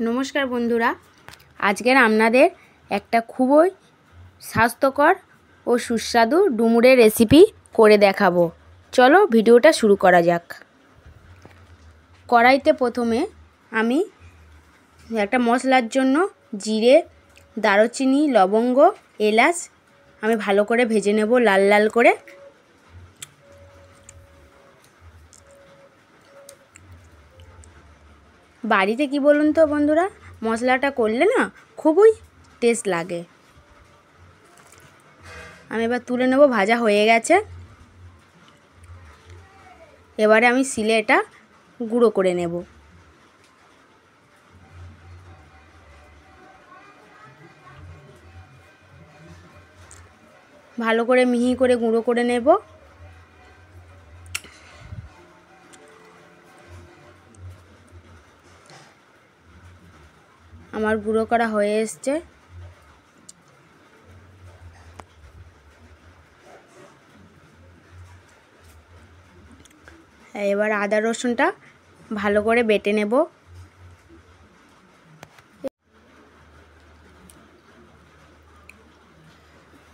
নমস্কার বন্ধুরা, আজকের আপনাদের একটা খুবই স্বাস্থ্যকর ও সুস্বাদু ডুমুরের রেসিপি করে দেখাবো। চলো ভিডিওটা শুরু করা যাক। কড়াইতে প্রথমে আমি একটা মশলার জন্য জিরে, দারুচিনি, লবঙ্গ, এলাচ আমি ভালো করে ভেজে নেব লাল লাল করে। বাড়িতে কি বলুন তো বন্ধুরা, মশলাটা করলে না খুবই টেস্ট লাগে। আমি এবার তুলে নেব, ভাজা হয়ে গেছে। এবারে আমি শিলে এটা গুঁড়ো করে নেব। ভালো করে মিহি করে গুঁড়ো করে নেব। আমার গুঁড়ো করা হয়ে এসছে। এবার আদা রসুনটা ভালো করে বেটে নেব।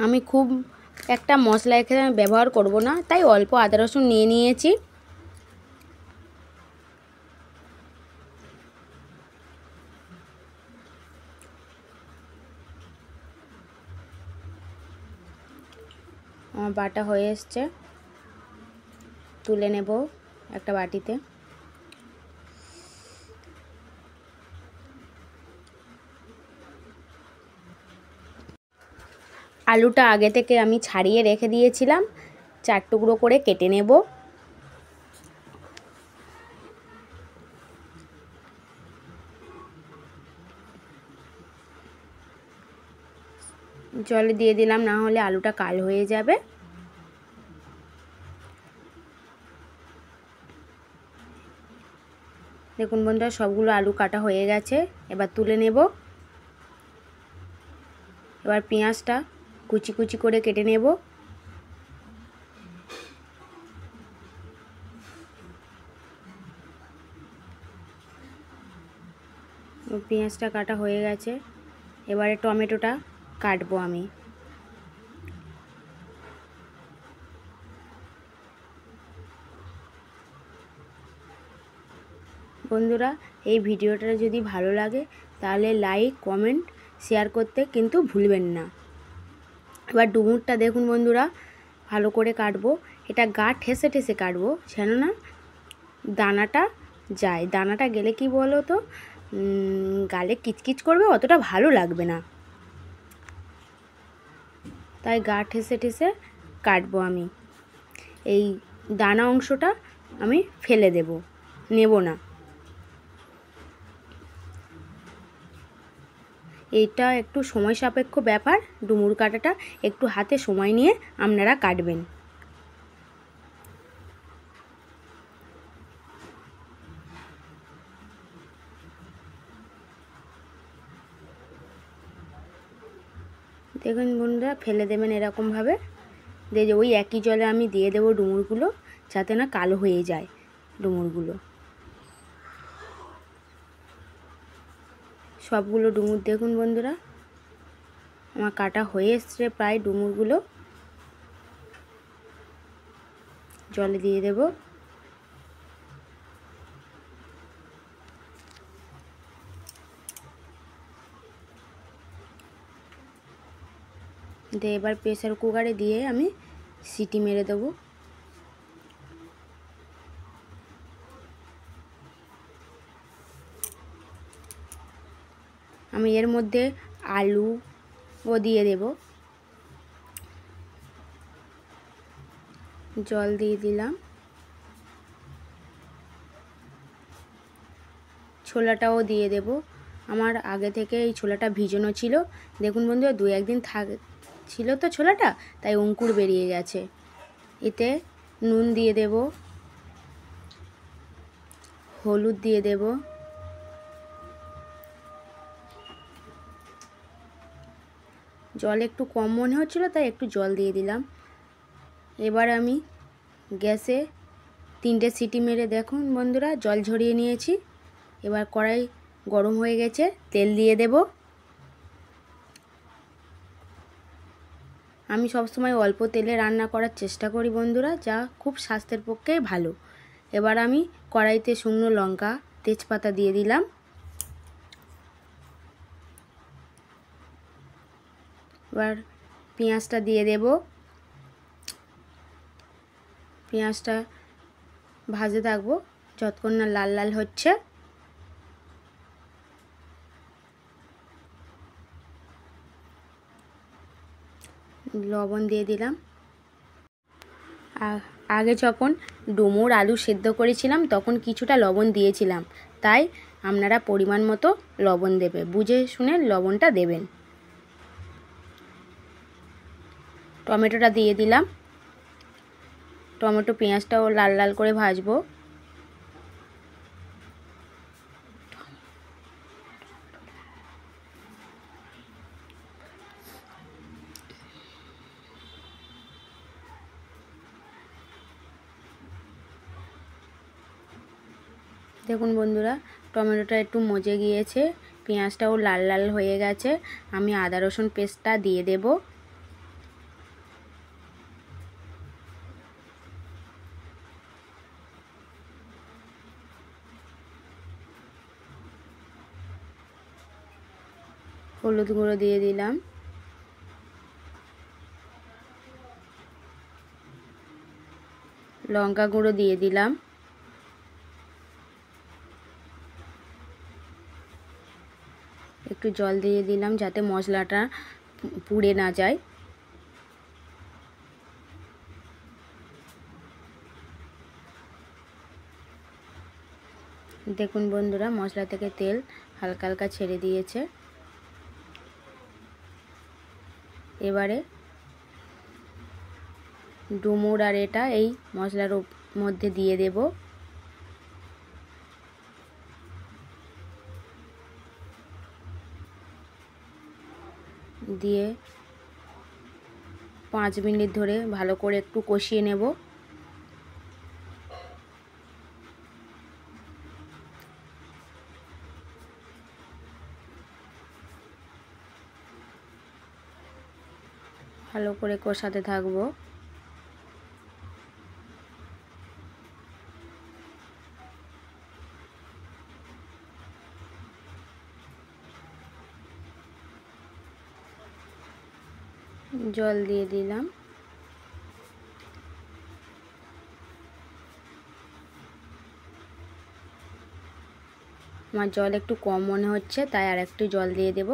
আমি খুব একটা মশলা এখানে ব্যবহার করব না, তাই অল্প আদা রসুন নিয়ে নিয়েছি। আমার বাটা হয়ে এসছে, তুলে নেব একটা বাটিতে। আলুটা আগে থেকে আমি ছাড়িয়ে রেখে দিয়েছিলাম, 4 টুকরো করে কেটে নেব। জলে দিয়ে দিলাম, না হলে আলুটা কাল হয়ে যাবে। দেখুন বন্ধুরা, সবগুলো আলু কাটা হয়ে গেছে। এবার তুলে নেব। এবার পেঁয়াজটা কুচি কুচি করে কেটে নেব। পেঁয়াজটা কাটা হয়ে গেছে। এবারে টমেটোটা কাটবো আমি। বন্ধুরা, এই ভিডিওটা যদি ভালো লাগে তাহলে লাইক, কমেন্ট, শেয়ার করতে কিন্তু ভুলবেন না। এবার ডুমুরটা দেখুন বন্ধুরা, ভালো করে কাটবো। এটা গা ঠেসে ঠেসে কাটবো, যেন না দানাটা যায়। দানাটা গেলে কি বলো তো, গালে কিচকিচ করবে, অতটা ভালো লাগবে না। তাই গা ঠেসে ঠেসে কাটবো আমি। এই দানা অংশটা আমি ফেলে নেব না। এইটা একটু সময় সাপেক্ষ ব্যাপার। ডুমুর কাটাটা একটু হাতে সময় নিয়ে আপনারা কাটবেন। দেখুন বন্ধুরা, ফেলে দেবেন এরকমভাবে। দিয়ে ওই একই জলে আমি দিয়ে দেবো ডুমুরগুলো, যাতে না কালো হয়ে যায় ডুমুরগুলো। সবগুলো ডুমুর দেখুন বন্ধুরা, আমার কাটা হয়ে এসছে প্রায় ডুমুরগুলো। জলে দিয়ে দেব। দিয়ে এবার প্রেসার কুকারে দিয়ে আমি সিটি মেরে দেবো। আমি এর মধ্যে আলুও দিয়ে দেব। জল দিয়ে দিলাম। ছোলাটাও দিয়ে দেব। আমার আগে থেকে এই ছোলাটা ভিজানো ছিল। দেখুন বন্ধুরা, 2-1 দিন ছিল তো ছোলাটা, তাই অঙ্কুর বেরিয়ে গেছে। এতে নুন দিয়ে দেব, হলুদ দিয়ে দেব, জল একটু কম মনে হচ্ছিল তাই একটু জল দিয়ে দিলাম। এবার আমি গ্যাসে 3টে সিটি মেরে, দেখুন বন্ধুরা, জল ঝরিয়ে নিয়েছি। এবার কড়াই গরম হয়ে গেছে, তেল দিয়ে দেব। আমি সবসময় অল্প তেলে রান্না করার চেষ্টা করি বন্ধুরা, যা খুব স্বাস্থ্যের পক্ষে ভালো। এবার আমি কড়াইতে শুকনো লঙ্কা, তেজপাতা দিয়ে দিলাম। এবার পেঁয়াজটা দিয়ে দেব। পেঁয়াজটা ভাজতে থাকবো যতক্ষণ না লাল লাল হচ্ছে। লবণ দিয়ে দিলাম। আগে যখন ডুমুর আলু সেদ্ধ করেছিলাম তখন কিছুটা লবণ দিয়েছিলাম, তাই আপনারা পরিমাণ মতো লবণ দেবে, বুঝে শুনে লবণটা দেবেন। টমেটোটা দিয়ে দিলাম। টমেটো পেঁয়াজটাও লাল লাল করে ভাজবো। দেখুন বন্ধুরা, টমেটোটা একটু মজে গিয়েছে, পেঁয়াজটাও লাল লাল হয়ে গেছে। আমি আদা রসুন পেস্টটা দিয়ে দেব। হলুদ গুঁড়ো দিয়ে দিলাম। লঙ্কা গুঁড়ো দিয়ে দিলাম। একটু জল দিয়ে দিলাম যাতে মশলাটা পুড়ে না যায়। দেখুন বন্ধুরা, মশলা থেকে তেল হালকা হালকা ছেড়ে দিয়েছে। এবারে ডুমুর আর এটা এই মশলার মধ্যে দিয়ে দেব। দিয়ে 5 মিনিট ধরে ভালো করে একটু কষিয়ে নেব। ভালো করে কষাতে থাকবো। জল দিয়ে দিলাম। আমার জল একটু কম মনে হচ্ছে, তাই আর একটু জল দিয়ে দেব।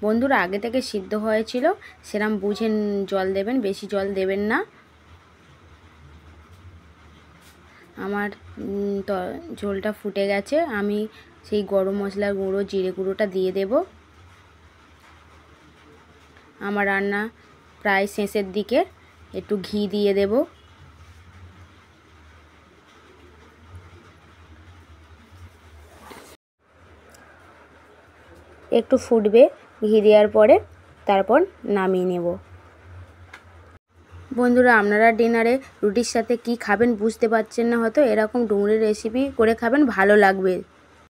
বন্ধুরা, আগে থেকে সিদ্ধ হয়েছিল, সেরকম বুঝে জল দেবেন, বেশি জল দেবেন না। আমার ঝোলটা ফুটে গেছে, আমি সেই গরম মশলার গুঁড়ো, জিরে গুঁড়োটা দিয়ে দেব। আমার রান্না প্রায় শেষের দিকে, একটু ঘি দিয়ে দেব। একটু ফুটবে, ঘি দেওয়ার পরে তারপর নামিয়ে নেব। বন্ধুরা, আপনারা ডিনারে রুটির সাথে কি খাবেন বুঝতে পারছেন না হয়তো, এরকম ডুমুরের রেসিপি করে খাবেন, ভালো লাগবে।